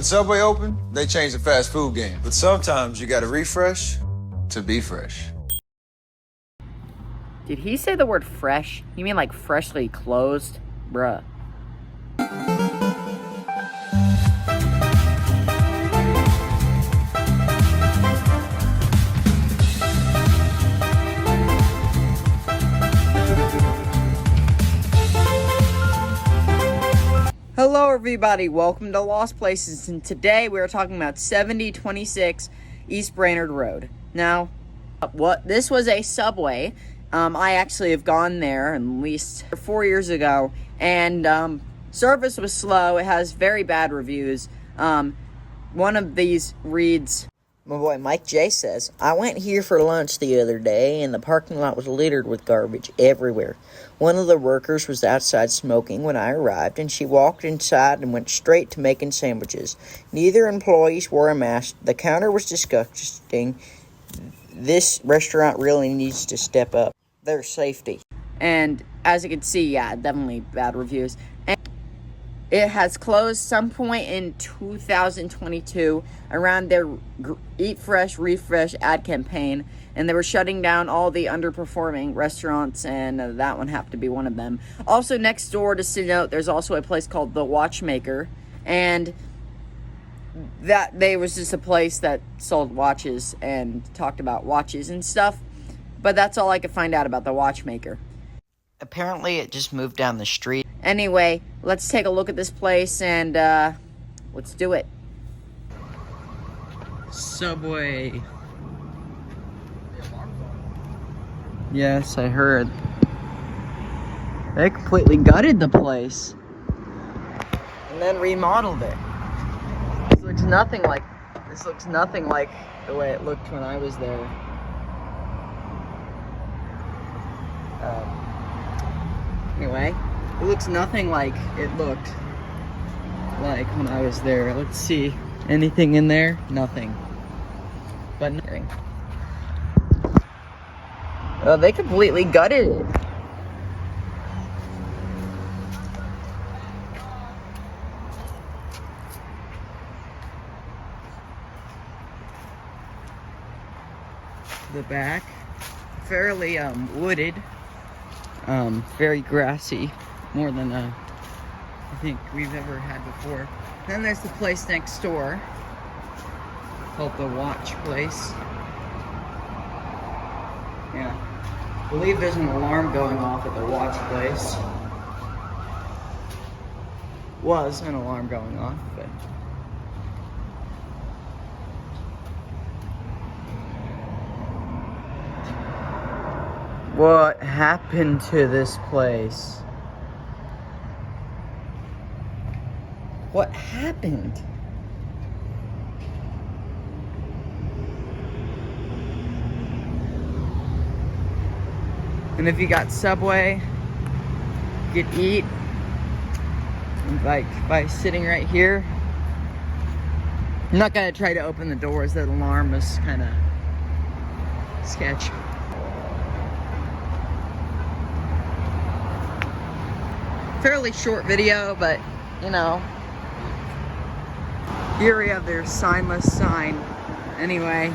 When Subway opened, they changed the fast food game. But sometimes you gotta refresh to be fresh. Did he say the word fresh? You mean like freshly closed? Bruh. Hello everybody, welcome to Lost Places, and today we are talking about 7026 East Brainerd Road. Now, this was a Subway. I actually have gone there at least 4 years ago, and service was slow. It has very bad reviews. One of these reads, my boy Mike J says, I went here for lunch the other day, and the parking lot was littered with garbage everywhere. One of the workers was outside smoking when I arrived, and she walked inside and went straight to making sandwiches. Neither employees wore a mask. The counter was disgusting. This restaurant really needs to step up their safety. And as you can see, yeah, definitely bad reviews. And it has closed some point in 2022 around their Eat Fresh, Refresh ad campaign, and they were shutting down all the underperforming restaurants, and that one happened to be one of them. Also next door, just to note, there's also a place called the Watchmaker, and that they was just a place that sold watches and talked about watches and stuff, but that's all I could find out about the Watchmaker. Apparently it just moved down the street. Anyway, let's take a look at this place and let's do it. Subway. Yes, I heard. They completely gutted the place and then remodeled it. This looks nothing like the way it looked when I was there. Anyway, it looks nothing like it looked like when I was there. Let's see. Anything in there? Nothing. But nothing. They completely gutted it. The back, fairly wooded, very grassy, more than I think we've ever had before. Then there's the place next door called the Watch Place. Yeah, I believe there's an alarm going off at the Watch Place. Was an alarm going off, but what happened to this place? What happened? And if you got Subway, you could eat like by sitting right here. I'm not gonna try to open the doors. That alarm is kind of sketch. Fairly short video, but you know, here we have their signless sign. Anyway,